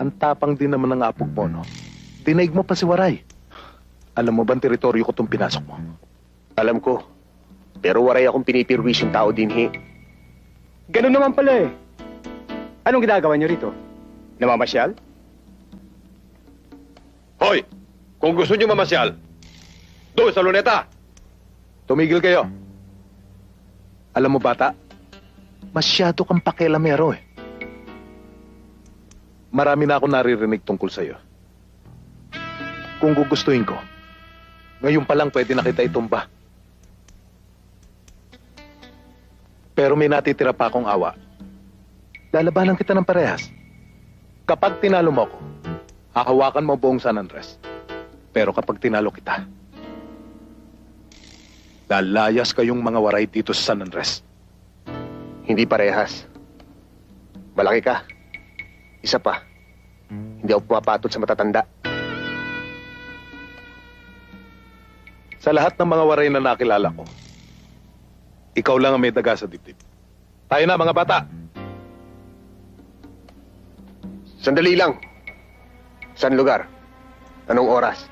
Ang tapang din naman ng apog mo, no? Dinaig mo pa si Waray. Alam mo bang teritoryo ko itong pinasok mo? Alam ko. Pero waray akong pinipirwis yung tao din, he. Ganun naman pala eh. Anong ginagawa niyo rito? Namamasyal? Hoy! Kung gusto niyo mamasyal, doon sa luneta! Tumigil kayo. Alam mo, bata, masyado kang pakialamero eh. Marami na ako naririnig tungkol sa'yo. Kung gugustuhin ko, ngayon pa lang pwede na kita itumba. Pero may natitira pa akong awa. Lalabanan kita ng parehas. Kapag tinalo mo ako, hahawakan mo buong San Andres. Pero kapag tinalo kita, lalayas kayong mga waray dito sa San Andres. Hindi parehas. Malaki ka. Isa pa. Hindi ako pumapatol sa matatanda. Sa lahat ng mga waray na nakilala ko, ikaw lang ang may daga sa dibdib. Tayo na, mga bata! Sandali lang. Saan lugar? Anong oras?